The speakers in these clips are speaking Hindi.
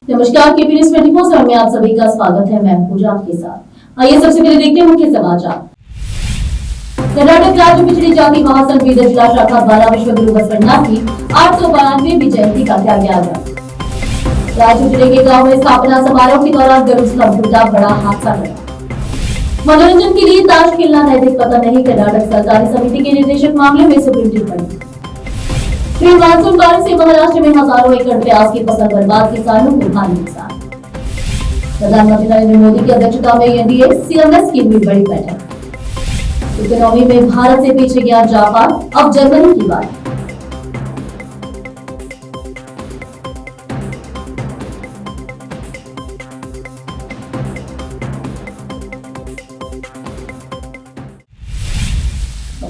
नमस्कार, केपी न्यूज़ 24 में आप सभी का स्वागत है। मैं पूजा आपके साथ। आइए सबसे पहले देखते हैं मुख्य समाचार। कर्नाटक राज्य पिछड़ी जाति महासंघ बीदर जिला शाखा द्वारा विश्व गुरु बसवण्णा की 892वीं जयंती का किया गया आयोजन। राज्य जिले के गांव में स्थापना समारोह के दौरान गरुड़ स्तंभ टूटा, बड़ा हादसा हुआ। मनोरंजन के लिए ताश खेलना नैतिक पता नहीं, कर्नाटक सहकारी समिति के निदेशक मामले में सुप्रीम टिप्पणी। प्री मानसून बारिश से महाराष्ट्र में हजारों एकड़ प्याज की फसल बर्बाद, किसानों को भारी नुकसान। प्रधानमंत्री नरेंद्र मोदी की अध्यक्षता में एनडीए सीएमएस की हुई बड़ी बैठक। इकोनॉमी में भारत से पीछे गया जापान, अब जर्मनी की बात।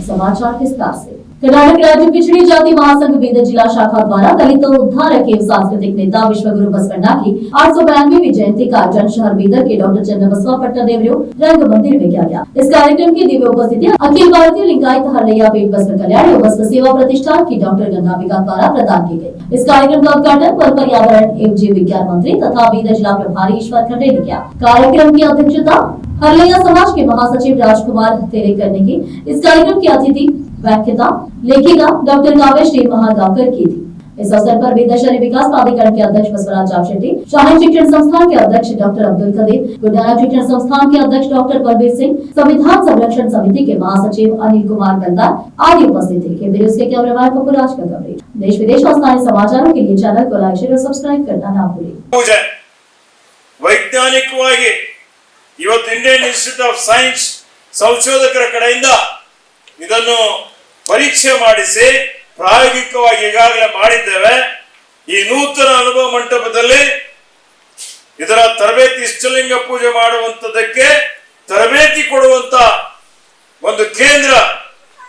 समाचार विस्तार से। कर्नाटक राज्य पिछड़ी जाति महासंघ बीदर जिला शाखा द्वारा दलित उद्धारक एवं सांस्कृतिक नेता विश्व गुरु बसवण्णा की 892वीं जयंती का आयोजन शहर बीदर के डॉक्टर चन्नबसवा पट्टादेवरू रंग मंदिर में किया गया। इस कार्यक्रम की दिव्य उपस्थिति अखिल भारतीय लिंगायत हरलैया पेट बसव कल्याण एवं बसव सेवा प्रतिष्ठान की डॉक्टर गंगाबिका द्वारा प्रदान की गयी। इस कार्यक्रम का उद्घाटन वन पर्यावरण एवं जीव विज्ञान मंत्री तथा बीदर जिला प्रभारी ईश्वर खंडे ने किया। कार्यक्रम की अध्यक्षता हरलैया समाज के महासचिव राजकुमार तेरे करने की। इस कार्यक्रम की अतिथि व्याख्याता लेखिका डॉक्टर काव्य श्री महागावकर की थी। इस अवसर पर बीदर शहरी विकास प्राधिकरण के अध्यक्ष बसवराज शेट्टी, शाही शिक्षण संस्थान के अध्यक्ष डॉक्टर अब्दुल कदीर, गुरुनानक शिक्षण संस्थान के अध्यक्ष डॉक्टर बलबीर सिंह, संविधान संरक्षण समिति के महासचिव अनिल कुमार गंदार आदि उपस्थित थे। उसके कैमरामैन कपूराज का कवरेज। देश विदेश और स्थानीय समाचारों के लिए चैनल को लाइक शेयर और सब्सक्राइब करना ना भूलें। ವೈಜ್ಞಾನಿಕವಾಗಿ ಇವತ್ತು ಇಂಡಿಯನ್ ಇನ್ಸ್ಟಿಟ್ಯೂಟ್ ಆಫ್ ಸೈನ್ಸ್ ಸಂಶೋಧಕರ ಕಡೆಯಿಂದ ಇದನ್ನು ಪರೀಕ್ಷೆ ಮಾಡಿಸಿ ಪ್ರಾಯೋಗಿಕವಾಗಿ ಈಗಾಗಲೇ ಮಾಡಿದ್ದೇವೆ। ಈ ನೂತನ ಅನುಭವ ಮಂಟಪದಲ್ಲಿ ಇದರ ತರಬೇತಿ ಇಷ್ಟಲಿಂಗ ಪೂಜೆ ಮಾಡುವಂತದಕ್ಕೆ ತರಬೇತಿ ಕೊಡುವಂತ ಒಂದು ಕೇಂದ್ರ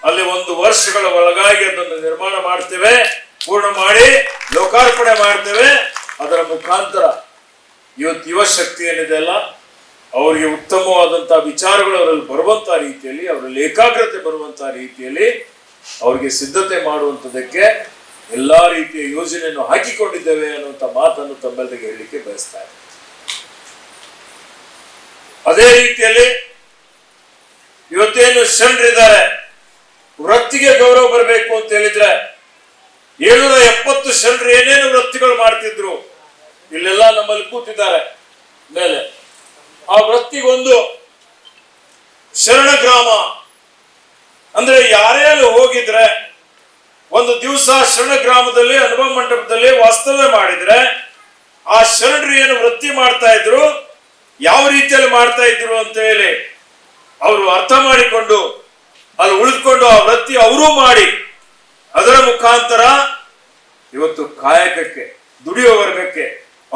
ಅಲ್ಲಿ 1 ವರ್ಷಗಳ ಒಳಗಾಗಿ ಅದನ್ನು ನಿರ್ಮಾಣ ಮಾಡ್ತೇವೆ, ಪೂರ್ಣ ಮಾಡಿ ಲೋಕಾರ್ಪಣೆ ಮಾಡ್ತೇವೆ। ಅದರ ಮುಖಾಂತರ ಇವತ್ತು ಯುವ ಶಕ್ತಿ ಏನಿದೆಯಲ್ಲ ಅವರಿಗೆ ಉತ್ತಮವಾದಂತಹ ವಿಚಾರಗಳು ಅವರಲ್ಲಿ ಬರುವಂತಹ ರೀತಿಯಲ್ಲಿ, ಅವರಲ್ಲಿ ಏಕಾಗ್ರತೆ ಬರುವಂತಹ ರೀತಿಯಲ್ಲಿ ಅವರಿಗೆ ಸಿದ್ಧತೆ ಮಾಡುವಂತದಕ್ಕೆ ಎಲ್ಲಾ ರೀತಿಯ ಯೋಜನೆಯನ್ನು ಹಾಕಿಕೊಂಡಿದ್ದೇವೆ ಅನ್ನುವಂತ ಮಾತನ್ನು ತಮ್ಮೆಲ್ಲರಿಗೆ ಹೇಳಲಿಕ್ಕೆ ಬಯಸ್ತಾ ಇದ್ದೇನೆ। ಅದೇ ರೀತಿಯಲ್ಲಿ ಇವತ್ತೇನು ಶರಣರಿದ್ದಾರೆ, ವೃತ್ತಿಗೆ ಗೌರವ ಬರಬೇಕು ಅಂತ ಹೇಳಿದ್ರೆ 770 ಶರಣರು ಏನೇನು ವೃತ್ತಿಗಳು ಮಾಡ್ತಿದ್ರು ಇಲ್ಲೆಲ್ಲ ನಮ್ಮಲ್ಲಿ ಕೂತಿದ್ದಾರೆ ಮೇಲೆ। ಆ ವೃತ್ತಿಗೊಂದು ಶರಣ ಗ್ರಾಮ ಅಂದ್ರೆ ಯಾರೇ ಅಲ್ಲಿ ಹೋಗಿದ್ರೆ ಒಂದು ದಿವಸ ಶರಣ ಗ್ರಾಮದಲ್ಲಿ ಅನುಭವ ಮಂಟಪದಲ್ಲಿ ವಾಸ್ತವ್ಯ ಮಾಡಿದ್ರೆ ಆ ಶರಣರು ಏನು ವೃತ್ತಿ ಮಾಡ್ತಾ ಇದ್ರು, ಯಾವ ರೀತಿಯಲ್ಲಿ ಮಾಡ್ತಾ ಇದ್ರು ಅಂತ ಹೇಳಿ ಅವರು ಅರ್ಥ ಮಾಡಿಕೊಂಡು ಅಲ್ಲಿ ಉಳಿದುಕೊಂಡು ಆ ವೃತ್ತಿ ಅವರೂ ಮಾಡಿ ಅದರ ಮುಖಾಂತರ ಇವತ್ತು ಕಾಯಕಕ್ಕೆ ದುಡಿಯೋ ವರ್ಗಕ್ಕೆ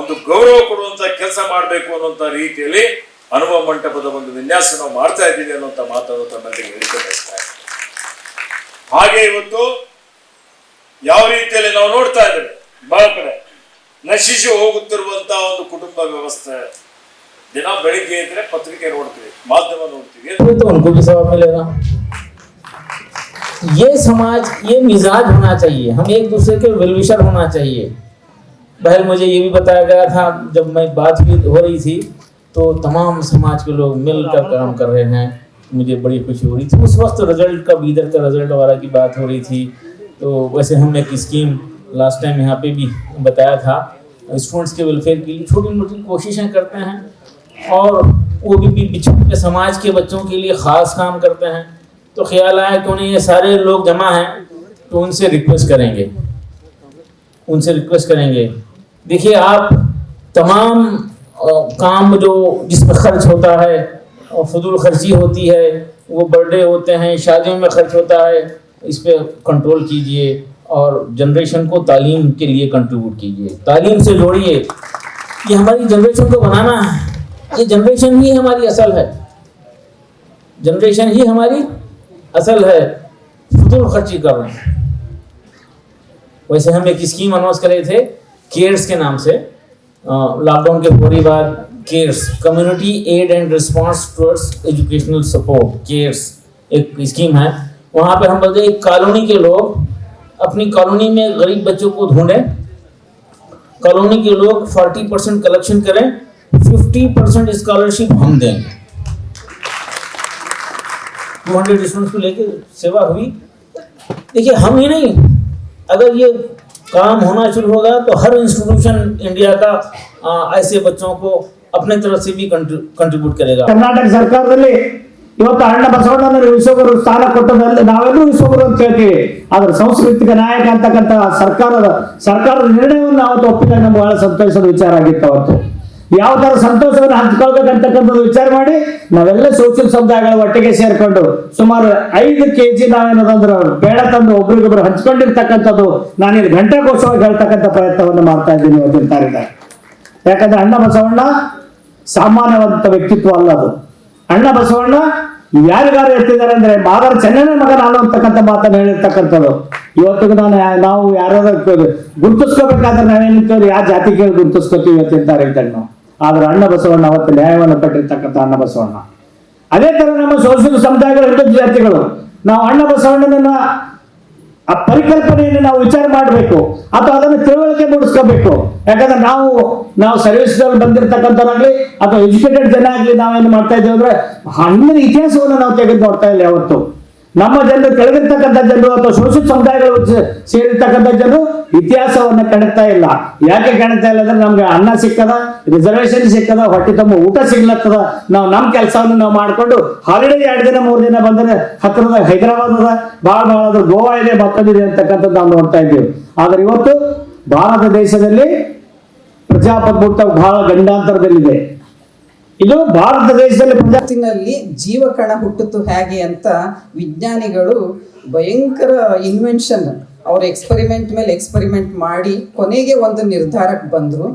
ಒಂದು ಗೌರವ ಕೊಡುವಂತ ಕೆಲಸ ಮಾಡಬೇಕು ಅನ್ನುವಂತ ರೀತಿಯಲ್ಲಿ ಅನುಭವ ಮಂಟಪದ ಒಂದು ವಿನ್ಯಾಸ ನಾವು ಮಾಡ್ತಾ ಇದ್ದೀವಿ ಅನ್ನುವಂತ ಮಾತನ್ನು ತಮ್ಮಲ್ಲಿ ಹೇಳಿಕೆ ಬಯಸ್ತಾ ಇದ್ದೀನಿ। ಹಾಗೆ ಇವತ್ತು ಯಾವ ರೀತಿಯಲ್ಲಿ ನಾವು ನೋಡ್ತಾ ಇದ್ದೇವೆ, ಬಹಳ ಕಡೆ ನಶಿಸಿ ಹೋಗುತ್ತಿರುವಂತಹ ಒಂದು ಕುಟುಂಬ ವ್ಯವಸ್ಥೆ। ದಿನ ಬೆಳಿಗ್ಗೆ ಇದ್ರೆ ಪತ್ರಿಕೆ ನೋಡ್ತೀವಿ, ಮಾಧ್ಯಮ ನೋಡ್ತೀವಿ, तो उनको भी सवाब मिलेगा। ये समाज, ये मिजाज होना चाहिए, हम एक दूसरे के वेलविशर होना चाहिए। बहर मुझे ये भी बताया गया था जब मैं बात हो रही थी तो तमाम समाज के लोग मिलकर काम कर रहे हैं, मुझे बड़ी खुशी हो रही थी। उस वक्त रिजल्ट का, बीदर का रिजल्ट वाला की बात हो रही थी। तो वैसे हम एक स्कीम लास्ट टाइम यहाँ पे भी बताया था, स्टूडेंट्स के वेलफेयर के लिए छोटी मोटी कोशिशें करते हैं और वो भी पिछड़े समाज के बच्चों के लिए ख़ास काम करते हैं। तो ख्याल आया कि उन्हें ये सारे लोग जमा हैं तो उनसे रिक्वेस्ट करेंगे। देखिए, आप तमाम काम जो जिसमें खर्च होता है और फजूल खर्ची होती है, वो बर्थडे होते हैं, शादियों में खर्च होता है, इस पे कंट्रोल कीजिए और जनरेशन को तालीम के लिए कंट्रीब्यूट कीजिए, तालीम से जोड़िए। ये हमारी जनरेशन को बनाना है, ये जनरेशन ही हमारी असल है, फजूल खर्ची कर रहे हैं। वैसे हम एक स्कीम अनाउंस कर रहे थे केयर्स के नाम से, लॉकडाउन के पूरी बाद CARES, community aid and response towards educational support, CARES एक स्कीम है। वहाँ पे हम बोलते हैं कॉलोनी के लोग अपनी कॉलोनी में गरीब बच्चों को ढूंढें, कॉलोनी के लोग 40% कलेक्शन करें, 50% स्कॉलरशिप हम देंगे। 200 स्टूडेंट्स को लेकर सेवा हुई। देखिए हम ही नहीं, अगर ये काम होना शुरू होगा तो हर इंस्टीट्यूशन इंडिया का ऐसे बच्चों को अपने तरफ से भी कंट्रीब्यूट करेगा। कर्नाटक ಸರ್ಕಾರದಲ್ಲಿ ಇವತ್ತು ಅಣ್ಣ ಬಸವಣ್ಣನ ವಿಶ್ವಗುರು ಸ್ಥಾನ ಕೊಟ್ಟದಲ್ಲಿ ನಾವೆಲ್ಲರೂ ವಿಶ್ವಗುರು ಅಂತ ಹೇಳ್ತೀವಿ, ಆದ್ರೆ ಸಾಂಸ್ಕೃತಿಕ ನಾಯಕ ಅಂತಕ್ಕಂಥ ಸರ್ಕಾರದ ನಿರ್ಣಯವನ್ನು ಅವತ್ತು ಒಪ್ಪಿದಾಗ ನಮ್ಗೆ ಬಹಳ ಸಂತೋಷದ ವಿಚಾರ ಆಗಿತ್ತು. ಅವತ್ತು ಯಾವ ತರ ಸಂತೋಷವನ್ನು ಹಂಚ್ಕೊಳ್ಬೇಕಂತಕ್ಕಂಥದ್ದು ವಿಚಾರ ಮಾಡಿ ನಾವೆಲ್ಲ ಸೋಷಿಯಲ್ ಸಮುದಾಯಗಳ ಒಟ್ಟಿಗೆ ಸೇರ್ಕೊಂಡು ಸುಮಾರು 5 kg ನಾವೇನದಂದ್ರೆ ಬೇಡ ತಂದು ಒಬ್ರಿಗೊಬ್ರು ಹಂಚ್ಕೊಂಡಿರ್ತಕ್ಕಂಥದ್ದು ನಾನಿಲ್ಲಿ ಘಂಟಾಘೋಷವಾಗಿ ಹೇಳ್ತಕ್ಕಂಥ ಪ್ರಯತ್ನವನ್ನು ಮಾಡ್ತಾ ಇದ್ದೀನಿ ಇವತ್ತಿನ ತಾರೀಕು. ಯಾಕಂದ್ರೆ ಅಣ್ಣ ಬಸವಣ್ಣ ಸಾಮಾನ್ಯವಾದಂಥ ವ್ಯಕ್ತಿತ್ವ ಅಲ್ಲ ಅದು. ಅಣ್ಣ ಬಸವಣ್ಣ ಯಾರಿಗಾರು ಎತ್ತಿದ್ದಾರೆ ಅಂದ್ರೆ ಮಾದರ ಚೆನ್ನನ ಮಗ ನಾನು ಅಂತಕ್ಕಂಥ ಮಾತನ್ನು ಹೇಳಿರ್ತಕ್ಕಂಥದ್ದು. ಇವತ್ತಿಗೂ ನಾವು ಯಾರಾದ್ರೂ ಗುರುತಿಸ್ಕೋಬೇಕಾದ್ರೆ ನಾವೇನಿರ್ತೇವೆ, ಯಾವ ಜಾತಿ ಕೇಳಿ ಗುರುತಿಸ್ಕೋತೀವಿ ಇವತ್ತಿನ ತಾರೀಕು ನಾವು. ಆದ್ರೆ ಅಣ್ಣ ಬಸವಣ್ಣ ಅವತ್ತು ನ್ಯಾಯವನ್ನು ಪಟ್ಟಿರ್ತಕ್ಕಂಥ ಅಣ್ಣ ಬಸವಣ್ಣ. ಅದೇ ತರ ನಮ್ಮ ಸೋಷಿಯಲ್ ಸಮುದಾಯಗಳ ಹಿಂದೂ ಜಾತಿಗಳು ನಾವು ಅಣ್ಣ ಬಸವಣ್ಣನ ಆ ಪರಿಕಲ್ಪನೆಯನ್ನು ನಾವು ವಿಚಾರ ಮಾಡಬೇಕು ಅಥವಾ ಅದನ್ನು ತಿಳುವಳಿಕೆ ಮೂಡಿಸ್ಕೋಬೇಕು. ಯಾಕಂದ್ರೆ ನಾವು ಸರ್ವಿಸ್ ಬಂದಿರತಕ್ಕಂಥವ್ರಾಗ್ಲಿ ಅಥವಾ ಎಜುಕೇಟೆಡ್ ಜನ ಆಗ್ಲಿ ನಾವೇನು ಮಾಡ್ತಾ ಇದ್ದೇವೆ ಅಂದ್ರೆ ಅಣ್ಣನ ಇತಿಹಾಸವನ್ನು ನಾವು ತೆಗೆದು ನೋಡ್ತಾ ಇಲ್ಲ. ಯಾವತ್ತು ನಮ್ಮ ಜನರು ಕೆಳಗಿರ್ತಕ್ಕಂಥ ಜನರು ಅಥವಾ ಸೋಷಿಯಲ್ ಸಮುದಾಯಗಳು ಸೇರಿರ್ತಕ್ಕಂಥ ಜನರು ಇತಿಹಾಸವನ್ನ ಕಾಣ್ತಾ ಇಲ್ಲ. ಯಾಕೆ ಕಾಣ್ತಾ ಇಲ್ಲ ಅಂದ್ರೆ ನಮ್ಗೆ ಅನ್ನ ಸಿಕ್ಕದ, ರಿಸರ್ವೇಶನ್ ಸಿಕ್ಕದ, ಹೊಟ್ಟೆ ತುಂಬ ಊಟ ಸಿಗ್ಲತ್ತದ, ನಾವು ನಮ್ಮ ಕೆಲಸವನ್ನು ನಾವು ಮಾಡ್ಕೊಂಡು ಹಾಲಿಡೇ 2 ದಿನ 3 ದಿನ ಬಂದ್ರೆ ಹತ್ತಿರದ ಹೈದರಾಬಾದ್ ಅದ, ಬಹಳ ಅದ್ರ ಗೋವಾ ಇದೆ, ಮತ್ತೊಂದಿದೆ ಅಂತಕ್ಕಂಥದ್ದು ನಾವು ನೋಡ್ತಾ ಇದ್ದೀವಿ. ಆದ್ರೆ ಇವತ್ತು ಭಾರತ ದೇಶದಲ್ಲಿ ಪ್ರಜಾಪ್ರಭುತ್ವ ಬಹಳ ಗಂಡಾಂತರದಲ್ಲಿದೆ. ಇದು ಭಾರತ ದೇಶದಲ್ಲಿ ಜಗತ್ತಿನಲ್ಲಿ ಜೀವಕಣ ಹುಟ್ಟಿತು ಹೇಗೆ ಅಂತ ವಿಜ್ಞಾನಿಗಳು ಭಯಂಕರ ಇನ್ವೆನ್ಷನ್, ಅವ್ರ ಎಕ್ಸ್ಪರಿಮೆಂಟ್ ಮೇಲೆ ಎಕ್ಸ್ಪರಿಮೆಂಟ್ ಮಾಡಿ ಕೊನೆಗೆ ಒಂದು ನಿರ್ಧಾರಕ್ಕೆ ಬಂದರು.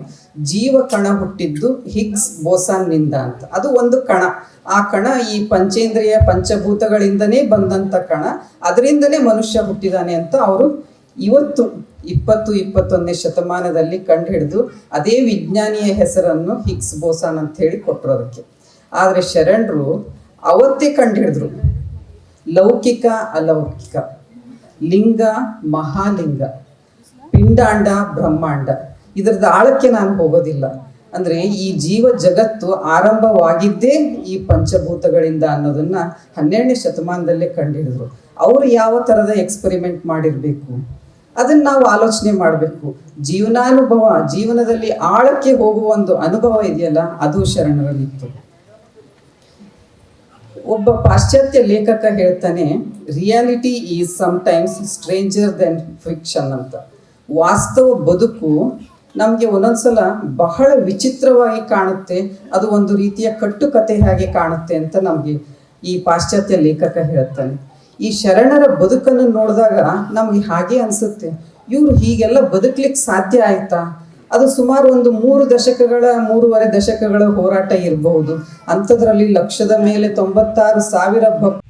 ಜೀವಕಣ ಹುಟ್ಟಿದ್ದು ಹಿಗ್ಸ್ ಬೋಸಾನ್ನಿಂದ ಅಂತ. ಅದು ಒಂದು ಕಣ. ಆ ಕಣ ಈ ಪಂಚೇಂದ್ರಿಯ ಪಂಚಭೂತಗಳಿಂದನೇ ಬಂದಂಥ ಕಣ, ಅದರಿಂದನೇ ಮನುಷ್ಯ ಹುಟ್ಟಿದಾನೆ ಅಂತ ಅವರು ಇವತ್ತು 20-21ನೇ ಶತಮಾನದಲ್ಲಿ ಕಂಡುಹಿಡಿದು ಅದೇ ವಿಜ್ಞಾನಿಯ ಹೆಸರನ್ನು ಹಿಗ್ಸ್ ಬೋಸಾನ್ ಅಂತ ಹೇಳಿ ಕೊಟ್ಟರು ಅದಕ್ಕೆ. ಆದರೆ ಶರಣರು ಅವತ್ತೇ ಕಂಡುಹಿಡಿದ್ರು ಲೌಕಿಕ ಅಲೌಕಿಕ, ಲಿಂಗ ಮಹಾಲಿಂಗ, ಪಿಂಡಾಂಡ ಬ್ರಹ್ಮಾಂಡ. ಇದರದ ಆಳಕ್ಕೆ ನಾನು ಹೋಗೋದಿಲ್ಲ. ಅಂದರೆ ಈ ಜೀವ ಜಗತ್ತು ಆರಂಭವಾಗಿದ್ದೇ ಈ ಪಂಚಭೂತಗಳಿಂದ ಅನ್ನೋದನ್ನ 12ನೇ ಶತಮಾನದಲ್ಲೇ ಕಂಡುಹಿಡಿದ್ರು. ಅವರು ಯಾವ ಥರದ ಎಕ್ಸ್ಪರಿಮೆಂಟ್ ಮಾಡಿರಬೇಕು ಅದನ್ನು ನಾವು ಆಲೋಚನೆ ಮಾಡಬೇಕು. ಜೀವನಾನುಭವ, ಜೀವನದಲ್ಲಿ ಆಳಕ್ಕೆ ಹೋಗುವ ಒಂದು ಅನುಭವ ಇದೆಯಲ್ಲ, ಅದು ಶರಣರಲ್ಲಿತ್ತು. ಒಬ್ಬ ಪಾಶ್ಚಾತ್ಯ ಲೇಖಕ ಹೇಳ್ತಾನೆ, reality is sometimes stranger than fiction ಅಂತ. ವಾಸ್ತವ ಬದುಕು ನಮಗೆ ಒಂದೊಂದ್ಸಲ ಬಹಳ ವಿಚಿತ್ರವಾಗಿ ಕಾಣುತ್ತೆ, ಅದು ಒಂದು ರೀತಿಯ ಕಟ್ಟುಕತೆ ಹಾಗೆ ಕಾಣುತ್ತೆ ಅಂತ ನಮಗೆ ಈ ಪಾಶ್ಚಾತ್ಯ ಲೇಖಕ ಹೇಳ್ತಾನೆ. ಈ ಶರಣರ ಬದುಕನ್ನು ನೋಡಿದಾಗ ನಮಗೆ ಹಾಗೆ ಅನಿಸುತ್ತೆ, ಇವರು ಹೀಗೆಲ್ಲ ಬದುಕಲಿಕ್ಕೆ ಸಾಧ್ಯ ಆಯ್ತಾ? ಅದು ಸುಮಾರು ಒಂದು 3.5 ದಶಕಗಳ ಹೋರಾಟ ಇರಬಹುದು. ಅಂಥದ್ರಲ್ಲಿ ಲಕ್ಷದ ಮೇಲೆ 96,000 ಭಕ್ತರು.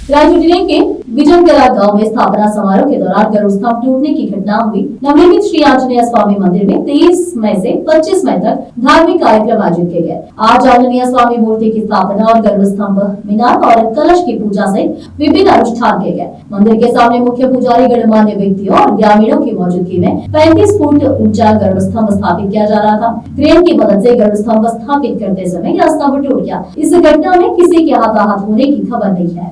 रायचूर जिले के बिजनगरा गांव में स्थापना समारोह के दौरान गरुड़ स्तंभ टूटने की घटना हुई। नवनिर्मित श्री आंजनेय स्वामी मंदिर में 23 मई से 25 मई तक धार्मिक कार्यक्रम आयोजित किए गए। आज आंजनेय स्वामी मूर्ति की स्थापना और गरुड़ स्तंभ, मीनार और कलश की पूजा सहित विभिन्न अनुष्ठान किए गए। मंदिर के सामने मुख्य पुजारी, गणमान्य व्यक्तियों और ग्रामीणों की मौजूदगी में 35 फुट ऊंचा गरुड़ स्तंभ स्थापित किया जा रहा था। क्रेन की मदद से गरुड़ स्तंभ स्थापित करते समय यह स्तंभ टूट गया। इस घटना में किसी के हताहत होने की खबर नहीं है।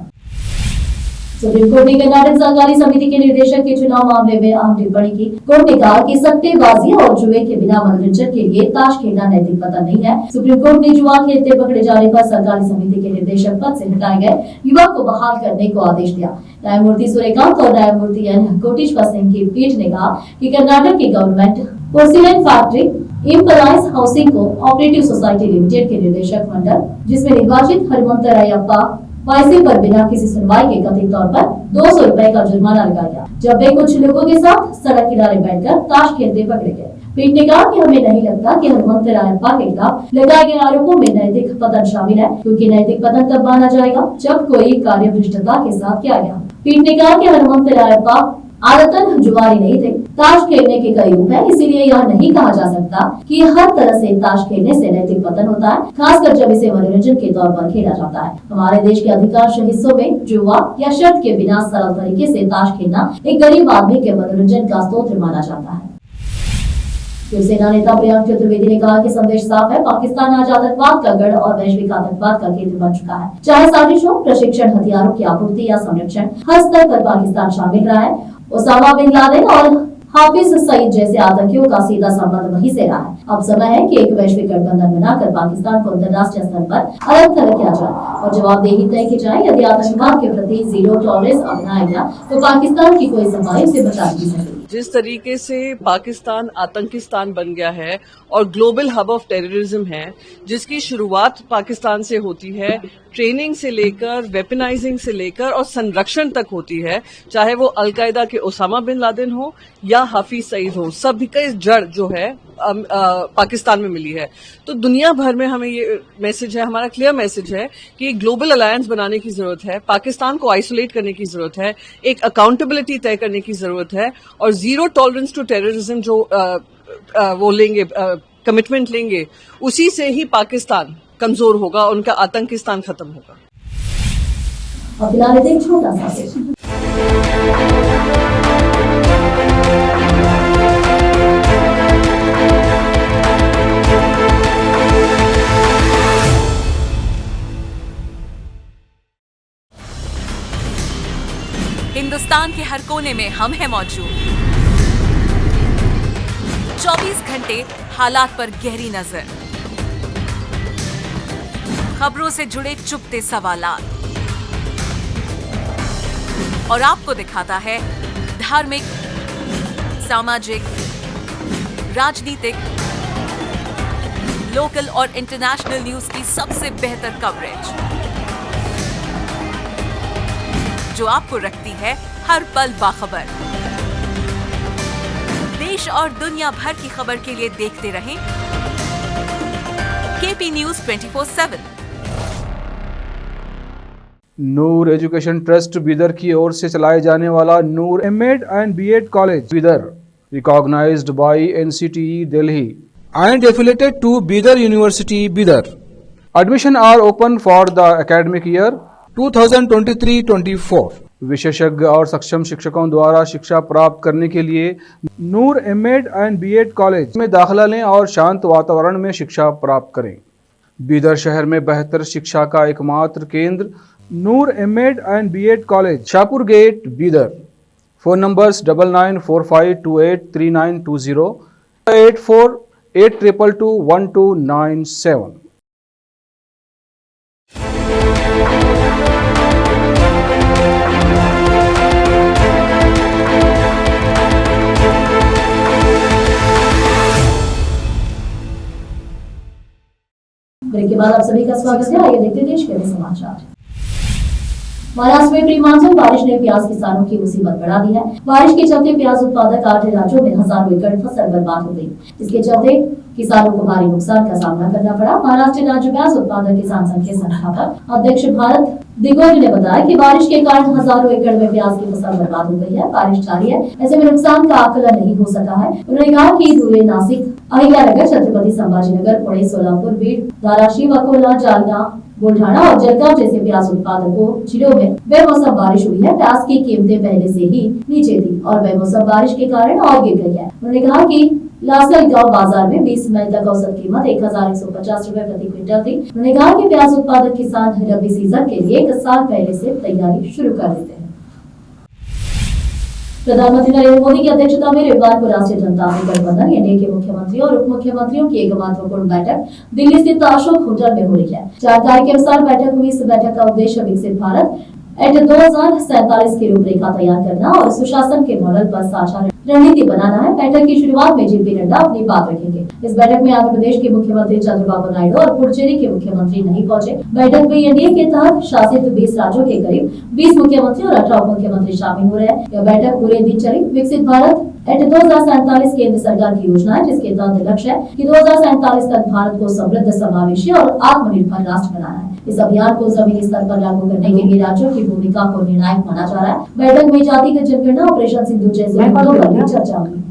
सुप्रीम कोर्ट ने कर्नाटक सहकारी समिति के निर्देशक के चुनाव मामले में अहम टिप्पणी की। कोर्ट ने कहा कि सट्टेबाजी और जुए के बिना मनोरंजन के लिए ताश खेलना नैतिक पतन नहीं है। सुप्रीम कोर्ट ने जुआ खेलते पकड़े जाने पर सहकारी समिति के निर्देशक पद से हटाए गए युवक को बहाल करने को आदेश दिया। न्यायमूर्ति सूर्यकांत और न्यायमूर्ति एन कोटेश्वर सिंह की पीठ ने कहा कि कर्नाटक की government porcelain factory employees housing co operative society limited के निर्देशक मंडल, जिसमें निर्वाचित हनुमंतरायप्पा पैसे पर बिना किसी सुनवाई के कथित तौर पर 200 रुपए का जुर्माना लगाया, जब वे कुछ लोगों के साथ सड़क किनारे बैठकर ताश खेलते पकड़े गए। पीठ ने कहा कि हमें नहीं लगता कि हनुमंतरायप्पा के खिलाफ लगाए गए आरोपों में नैतिक पतन शामिल है, क्योंकि नैतिक पतन तब माना जाएगा जब कोई कार्य भ्रष्टता के साथ किया गया। पीठ ने कहा कि हनुमंतरायप्पा आदतन जुआरी नहीं थे। ताश खेलने के कई रूप है, इसीलिए यह नहीं कहा जा सकता कि हर तरह से ताश खेलने से नैतिक पतन होता है, खासकर जब इसे मनोरंजन के तौर पर खेला जाता है। हमारे देश के अधिकांश हिस्सों में जुआ या शर्त के बिना सरल तरीके से ताश खेलना एक गरीब आदमी के मनोरंजन का स्रोत माना जाता है। शिवसेना नेता प्रियंक चतुर्वेदी ने कहा कि संदेश साफ है, पाकिस्तान आज आतंकवाद का गढ़ और वैश्विक आतंकवाद का केंद्र बन चुका है। चाहे साजिश हो, प्रशिक्षण, हथियारों की आपूर्ति या संरक्षण, हर स्तर पर पाकिस्तान शामिल रहा है। ओसामा बिन लादेन और हाफिज सईद जैसे आतंकियों का सीधा संबंध वहीं से रहा है। अब समय है कि एक वैश्विक गठबंधन बनाकर पाकिस्तान को अंतर्राष्ट्रीय स्तर पर अलग थलग किया जाए और जवाबदेही तय की जाए। यदि आतंकवाद के प्रति जीरो टॉलरेंस अपनाया गया तो पाकिस्तान की कोई सफाई उसे बचा नहीं सकेगी। जिस तरीके से पाकिस्तान आतंकिस्तान बन गया है और ग्लोबल हब ऑफ टेररिज्म है, जिसकी शुरुआत पाकिस्तान से होती है, ट्रेनिंग से लेकर वेपनाइजिंग से लेकर और संरक्षण तक होती है, चाहे वो अलकायदा के ओसामा बिन लादेन हो या हाफिज सईद हो, सभी का जड़ जो है पाकिस्तान में मिली है। तो दुनिया भर में हमें ये मैसेज है, हमारा क्लियर मैसेज है कि एक ग्लोबल अलायंस बनाने की जरूरत है, पाकिस्तान को आइसोलेट करने की जरूरत है, एक अकाउंटेबिलिटी तय करने की जरूरत है और जीरो टॉलरेंस टू टेररिज्म जो वो लेंगे, कमिटमेंट लेंगे, उसी से ही पाकिस्तान कमजोर होगा, उनका आतंकिस्तान खत्म होगा। अब फिलहाल एक छोटा सा हिंदुस्तान के हर कोने में हम हैं मौजूद। 24 घंटे हालात पर गहरी नजर, खबरों से जुड़े चुपते सवालात और आपको दिखाता है धार्मिक, सामाजिक, राजनीतिक, लोकल और इंटरनेशनल न्यूज की सबसे बेहतर कवरेज, जो आपको रखती है हर पल बाखबर। देश और दुनिया भर की खबर के लिए देखते रहें KP news 24/7। Noor education trust Bidar की ओर से चलाए जाने वाला Noor MEd and BEd college Bidar, recognised by NCTE Delhi and affiliated to Bidar University, Bidar. Admission are open for the academic year 2023-24. विशेषज्ञ और सक्षम शिक्षकों द्वारा शिक्षा प्राप्त करने के लिए नूर एमएड एंड बीएड कॉलेज में दाखिला लें और शांत वातावरण में शिक्षा प्राप्त करें। बीदर शहर में बेहतर शिक्षा का एकमात्र केंद्र Noor MEd and BEd college, Shahpur gate, Bidar. Phone numbers 9945283920, 8482221297। Break के बाद आप सभी का स्वागत है। आइए देखते हैं देश के समाचार। महाराष्ट्र में प्री मानसून बारिश ने प्याज किसानों की मुसीबत बढ़ा दी है। बारिश के चलते प्याज उत्पादक 8 राज्यों में हजारों एकड़ फसल बर्बाद हो गई, जिसके चलते किसानों को भारी नुकसान का सामना करना पड़ा। महाराष्ट्र राज्य प्याज उत्पादक किसान संघ के संस्थापक अध्यक्ष भारत दिगोज ने बताया कि बारिश के कारण हजारों एकड़ में प्याज की फसल बर्बाद हो गई है। बारिश जारी है, ऐसे में नुकसान का आकलन नहीं हो सका है। उन्होंने कहा कि धुले, नासिक, अहिल्यानगर, छत्रपति संभाजीनगर, पुणे, सोलापुर, बीड, धाराशिव, अकोला, जालना, बुलढाना और जलगांव जैसे प्याज उत्पादकों जिलों में बेमौसम बारिश हुई है। प्याज की कीमतें पहले से ही नीचे थी और बेमौसम बारिश के कारण और गिर गई है। उन्होंने कहा कि लासलगांव बाजार में 20 मई तक औसत कीमत 1150 रुपए प्रति क्विंटल थी। उन्होंने कहा कि प्याज उत्पादक किसान रबी सीजन के लिए 1 साल पहले से तैयारी शुरू कर देते हैं। प्रधानमंत्री नरेंद्र मोदी की अध्यक्षता में रविवार को राष्ट्रीय जनता गठबंधन एनडीए के मुख्यमंत्री और उप मुख्यमंत्रियों की एक महत्वपूर्ण बैठक दिल्ली स्थित अशोक होटल में हो रही है। जानकारी के अनुसार बैठक हुई। इस बैठक का उद्देश्य विकसित भारत एट 2047 की रूपरेखा तैयार करना और सुशासन के मॉडल पर साझा रणनीति बनाना है। बैठक की शुरुआत में जेपी नड्डा अपनी बात रखेंगे। इस बैठक में आंध्र प्रदेश के मुख्यमंत्री चंद्रबाबू नायडू और पुडुचेरी के मुख्यमंत्री नहीं पहुंचे। बैठक में एनडीए के तहत शासित 20 राज्यों के करीब 20 मुख्यमंत्री और 18 उप मुख्यमंत्री शामिल हो रहे हैं। यह बैठक पूरे दिन चली। विकसित भारत एट 2047 केंद्र सरकार की योजना है, जिसके तहत लक्ष्य है कि 2047 तक भारत को समृद्ध, समावेशी और आत्मनिर्भर राष्ट्र बनाना है। इस अभियान को जमीनी स्तर पर लागू करने के लिए राज्यों की भूमिका को निर्णायक माना जा रहा है। बैठक में जातिगत जनगणना, ऑपरेशन सिंधु जैसे मुद्दों पर भी चर्चा हुई।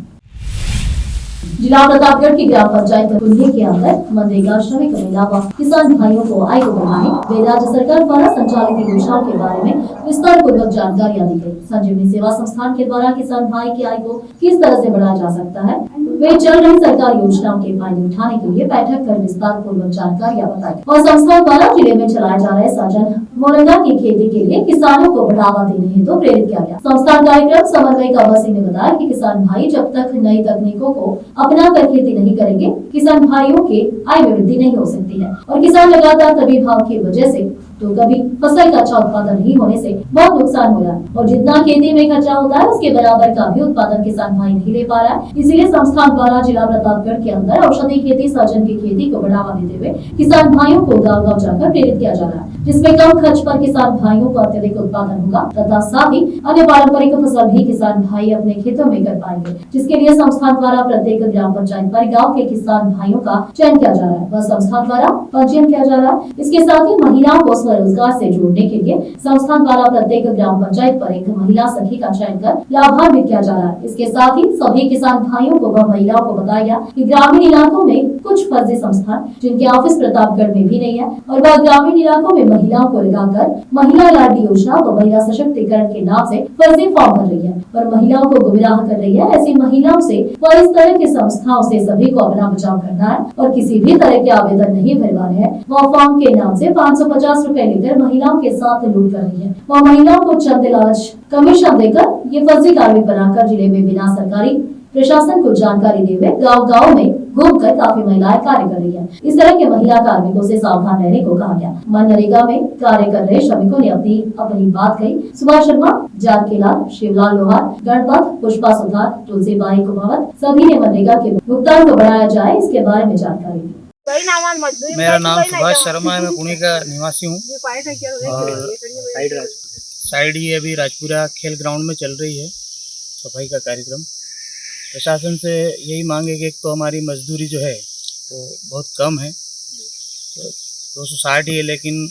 जिला प्रतापगढ़ की ग्राम पंचायत कुल्हे के अंदर मनरेगा श्रमिक महिला व किसान भाइयों को आय को बढ़ाने व राज्य सरकार द्वारा संचालित योजनाओं के बारे में विस्तार पूर्वक जानकारियां दी गई। संजीवनी सेवा संस्थान के द्वारा किसान भाई की आय को किस तरह से बढ़ाया जा सकता है, वे चल रही सरकारी योजनाओं के फायदे उठाने के लिए बैठक कर विस्तार पूर्वक जानकारियां बताई और संस्थान द्वारा जिले में चलाए जा रहे साजन मोरंगा की खेती के लिए किसानों को बढ़ावा देने हेतु प्रेरित किया गया। संस्थान कार्यक्रम समन्वयक अभय सिंह ने बताया कि किसान भाई जब तक नई तकनीकों को अपना कर खेती नहीं करेंगे, किसान भाइयों के आय में वृद्धि नहीं हो सकती है और किसान लगातार तभी भाव की वजह से तो कभी फसल का अच्छा उत्पादन नहीं होने से बहुत नुकसान हो रहा है और जितना खेती में खर्चा होता है उसके बराबर का भी उत्पादन किसान भाई नहीं ले पा रहा है। इसीलिए संस्थान द्वारा जिला प्रतापगढ़ के अंदर औषधि खेती सर्जन की खेती को बढ़ावा देते हुए किसान भाइयों को गाँव गाँव जाकर प्रेरित किया जा रहा है, जिसमें कम खर्च पर किसान भाइयों को अत्यधिक उत्पादन होगा तथा साथ ही अन्य पारंपरिक फसल भी किसान भाई अपने खेतों में कर पाएंगे, जिसके लिए संस्थान द्वारा प्रत्येक ग्राम पंचायत पर गाँव के किसान भाइयों का चयन किया जा रहा है व संस्थान द्वारा पंजीयन किया जा रहा है। इसके साथ ही महिलाओं को स्वरोजगार से जोड़ने के लिए संस्थान द्वारा प्रत्येक ग्राम पंचायत पर एक महिला सखी का चयन कर लाभान्वित किया जा रहा है। इसके साथ ही सभी किसान भाइयों को व महिलाओं को बताया गया कि ग्रामीण इलाकों में कुछ फर्जी संस्थान जिनके ऑफिस प्रतापगढ़ में भी नहीं है और वह ग्रामीण इलाकों में महिलाओं को लगाकर महिला लाडली योजना व महिला सशक्तिकरण के नाम से फर्जी फॉर्म भर रही है और महिलाओं को गुमराह कर रही है। ऐसी महिलाओं से व इस तरह की संस्थाओं से सभी को अपना बचाव करना है और किसी भी तरह के आवेदन नहीं भरवाने हैं। वह फॉर्म के नाम से 550 रुपए लेकर महिलाओं के साथ लूट कर रही है। वह महिलाओं को चंद लालच कमीशन देकर ये फर्जी कार्मिक बनाकर जिले में बिना सरकारी प्रशासन को जानकारी दिए हुए गाँव-गाँव में घूमकर काफी महिलाएं कार्य कर रही है। इस तरह के महिला कार्मिकों से सावधान रहने को कहा गया। मनरेगा में कार्य कर रहे श्रमिकों ने अपनी बात कही। सुभाष शर्मा, जानकीलाल, शिवलाल लोहार, गणपत, पुष्पा सुधार, तुलसीबाई कुमावत सभी ने मनरेगा के भुगतान को बढ़ाया जाए इसके बारे में जानकारी दी। मेरा नाम सुभाष शर्मा है, मैं पुणे का निवासी हूँ और साइड ये अभी राजपुरा खेल ग्राउंड में चल रही है सफाई का कार्यक्रम। प्रशासन से यही मांगे कि एक तो हमारी मजदूरी जो है वो बहुत कम है, तो 260 ही है, लेकिन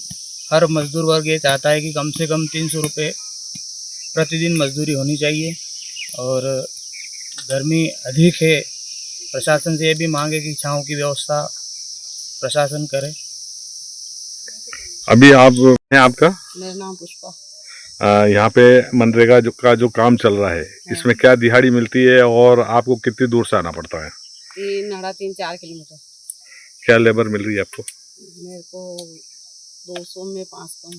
हर मजदूर वर्ग ये चाहता है कि कम से कम 300 रुपये प्रतिदिन मजदूरी होनी चाहिए और गर्मी अधिक है। प्रशासन से ये भी मांगे कि छाँव की व्यवस्था प्रशासन करे। अभी आपका मेरा नाम पुष्पा। यहाँ पे मनरेगा का जो काम चल रहा है, इसमें क्या दिहाड़ी मिलती है और आपको कितनी दूर से आना पड़ता है? 3-4 किलोमीटर। क्या लेबर मिल रही है आपको? मेरे को 200 में 5 कम।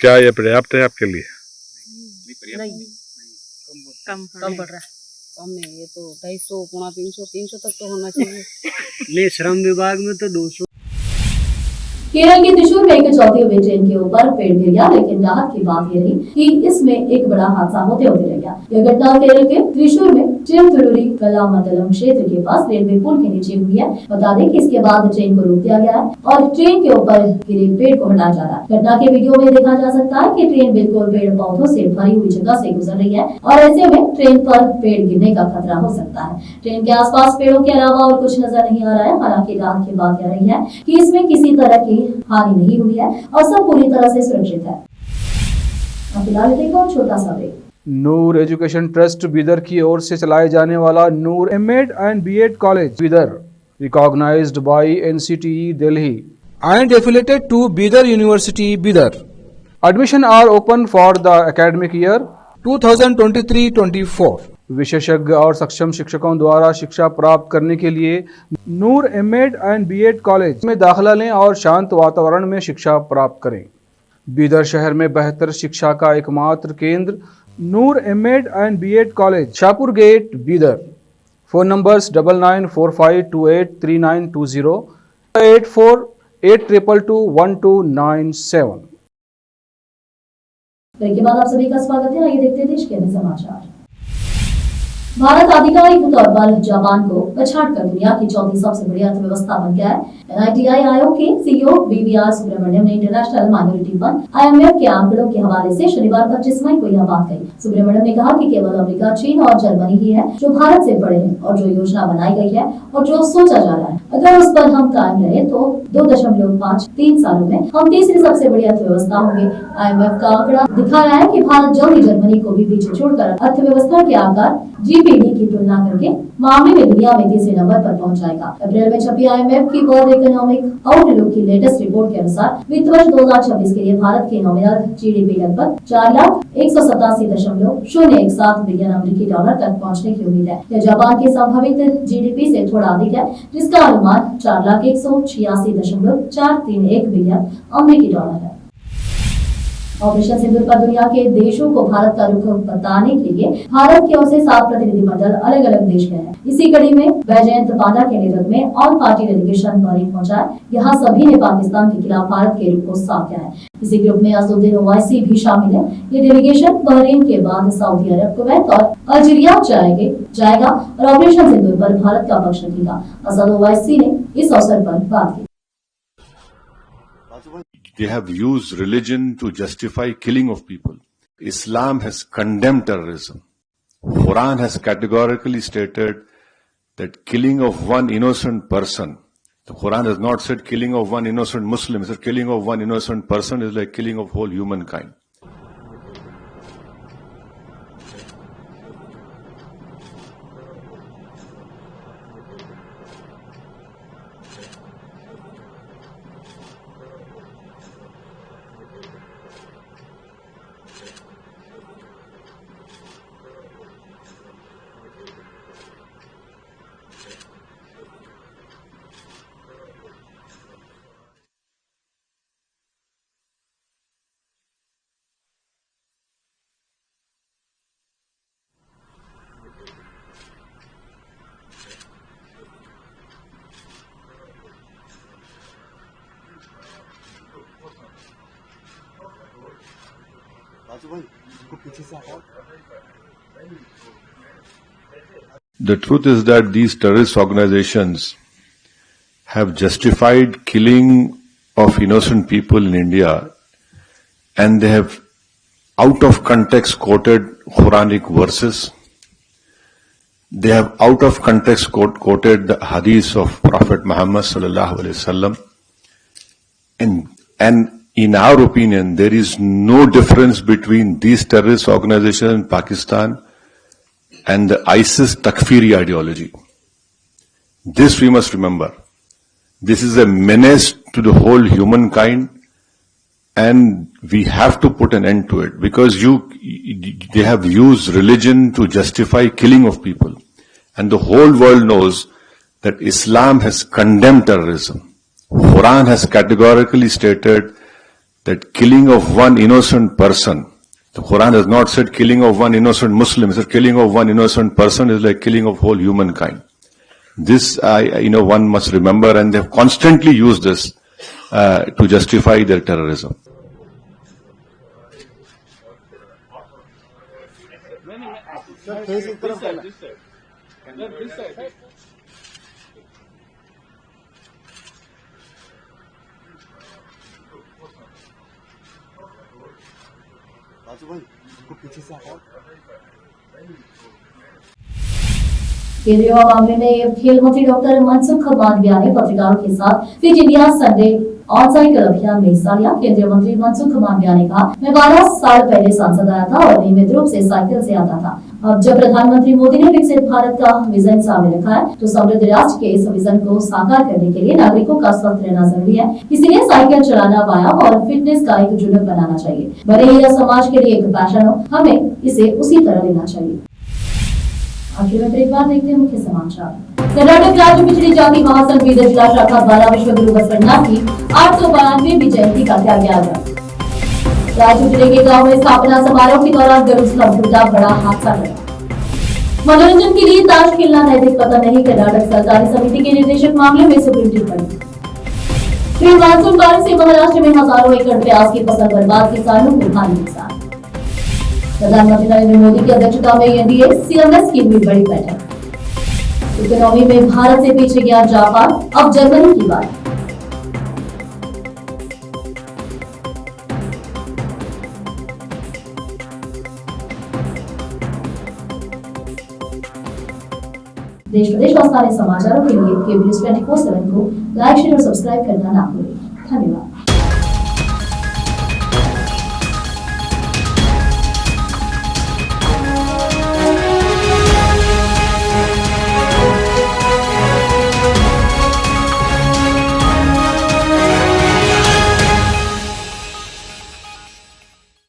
क्या ये पर्याप्त है आपके लिए? नहीं, कम पड़ रहा है। कम नहीं, ये तो 250, 300 तक तो होना चाहिए। नहीं, श्रम विभाग में तो 200। केरल के त्रिशूर में एक चौथी हुई ट्रेन के ऊपर पेड़ गिर गया, लेकिन राहत की बात यह रही कि इसमें एक बड़ा हादसा होते होते रह गया। यह घटना केरल के त्रिशूर में चिरतुरुरी कलामंडलम क्षेत्र के पास रेलवे पुल के नीचे हुई है। बता दें कि इसके बाद ट्रेन को रोक दिया गया है और ट्रेन के ऊपर गिरे पेड़ को हटाया जा रहा है। घटना के वीडियो में देखा जा सकता है कि ट्रेन बिल्कुल पेड़ पौधों से भरी हुई जगह से गुजर रही है और ऐसे में ट्रेन पर पेड़ गिरने का खतरा हो सकता है। ट्रेन के आसपास पेड़ों के अलावा और कुछ नजर नहीं आ रहा है। हालांकि राहत की बात यह रही है कि इसमें किसी तरह की हानि नहीं हुई है और सब पूरी तरह से सुरक्षित है। फिलहाल देखो छोटा सा break. Noor education trust Bidar की ओर से चलाए जाने वाला Noor MEd and BEd college Bidar, recognised by NCTE Delhi and affiliated to Bidar university Bidar. Admission are open for the academic year 2023-24। विशेषज्ञ और सक्षम शिक्षकों द्वारा शिक्षा प्राप्त करने के लिए नूर एमएड एंड बीएड कॉलेज में दाखिला लें और शांत वातावरण में शिक्षा प्राप्त करें। बीदर शहर में बेहतर शिक्षा का एकमात्र केंद्र Noor MEd and BEd college, Shahpur gate, Bidar. Phone numbers 9945283920, 8482221297। के बाद आप सभी का स्वागत है। आइए देखते हैं देश के अन्य समाचार। भारत आधिकारिक तौर पर जापान को पछाड़कर दुनिया की चौथी सबसे बड़ी अर्थव्यवस्था बन गया है। एनआईटीआई आयोग के सीईओ बीवीआर सुब्रमण्यम ने इंटरनेशनल माइनॉरिटी फंड IMF के आंकड़ों के हवाले से शनिवार 25 मई को यह बात कही। सुब्रमण्यम ने कहा कि केवल अमेरिका, चीन और जर्मनी ही है जो भारत से बड़े हैं और जो योजना बनाई गई है और जो सोचा जा रहा है, अगर उस पर हम कायम रहे तो 2.53 सालों में हम तीसरी सबसे बड़ी अर्थव्यवस्था होंगे। IMF का आंकड़ा दिखा रहा है कि भारत जल्द ही जर्मनी को भी पीछे छोड़कर अर्थव्यवस्था के आकार जीपीडी की तुलना करके मामले में दुनिया में तीसरे नंबर पर पहुंच जाएगा। अप्रैल में छपी IMF की वर्ल्ड इकोनॉमिक आउटलुक की लेटेस्ट रिपोर्ट के अनुसार वित्त वर्ष 2026 के लिए भारत के नॉमिनल GDP लगभग 4,187.017 बिलियन अमेरिकी डॉलर तक पहुंचने की उम्मीद है। यह जापान के संभावित GDP से थोड़ा अधिक है, जिसका अनुमान 4,186.431 बिलियन अमेरिकी डॉलर है। ऑपरेशन सिंदूर पर दुनिया के देशों को भारत का रुख बताने के लिए भारत की ओर से 7 प्रतिनिधिमंडल अलग अलग देश गए हैं। इसी कड़ी में वैजयंत पांडा के नेतृत्व में ऑल पार्टी डेलीगेशन बहरीन पहुंचा है। यहाँ सभी ने पाकिस्तान के खिलाफ भारत के रुख को साफ किया है। इसी ग्रुप में असदुद्दीन ओवैसी भी शामिल है। ये डेलीगेशन बहरीन के बाद सऊदी अरब, कुवैत और अल्जीरिया जाएगा और ऑपरेशन सिंदूर पर भारत का पक्ष रखेगा। असद ओवैसी ने इस अवसर पर बात की। They have used religion to justify killing of people. Islam has condemned terrorism. Quran has categorically stated that killing of one innocent person, the Quran has not said killing of one innocent Muslim, it said killing of one innocent person is like killing of whole humankind. The truth is that these terrorist organizations have justified killing of innocent people in India, and they have out of context quoted Quranic verses. They have out of context quoted the hadith of Prophet Muhammad sallallahu alaihi wasallam, and in our opinion, there is no difference between these terrorist organizations in Pakistan and the ISIS Takfiri ideology. This we must remember. This is a menace to the whole humankind, and we have to put an end to it, because they have used religion to justify killing of people. And the whole world knows that Islam has condemned terrorism. Quran has categorically stated that killing of one innocent person, the Quran has not said killing of one innocent Muslim, it said killing of one innocent person is like killing of whole humankind. This, one must remember, and they have constantly used this to justify their terrorism. केंद्रीय युवा मामले में खेल मंत्री डॉक्टर मनसुख मांडविया ने पत्रकारों के साथ fit India Sunday on cycle अभियान में हिस्सा लिया। केंद्रीय मंत्री मनसुख मांडविया ने कहा, मैं 12 साल पहले सांसद आया था और नियमित रूप से साइकिल से आता था। अब जब प्रधानमंत्री मोदी ने विकसित भारत का विजन सामने रखा है, तो समृद्ध राष्ट्र के इस विजन को साकार करने के लिए नागरिकों का स्वस्थ रहना जरूरी है। इसलिए साइकिल चलाना व्यायाम और फिटनेस का एक जुनून बनाना चाहिए। भले ही यह समाज के लिए एक पैशन हो, हमें इसे उसी तरह लेना चाहिए। आखिर में एक बार देखते हैं मुख्य समाचार। कर्नाटक राज्य पिछड़ी जाति महासंघ बीदर जिला शाखा द्वारा विश्व गुरु बसवन्ना की 892वीं जयंती का किया गया। राज्य जिले के गांव में स्थापना समारोह के दौरान गरुड़ का मुद्दा बड़ा हादसा हुआ। मनोरंजन के लिए ताश खेलना नैतिक पता नहीं, कर्नाटक सहकारी समिति के निदेशक मामले में सुप्रीम टिप्पणी। प्री मानसून बारिश से महाराष्ट्र में हजारों एकड़ प्याज की फसल बर्बाद, किसानों को भारी नुकसान। प्रधानमंत्री नरेंद्र मोदी की अध्यक्षता में एनडीए सीएमएस की हुई बड़ी बैठक। इकोनॉमी में भारत से पीछे गया जापान, अब जर्मनी की बात। देश प्रदेश और स्थानीय समाचारों के लिए केबी न्यूज़ 24/7 को लाइक, शेयर और सब्सक्राइब करना ना भूलें। धन्यवाद।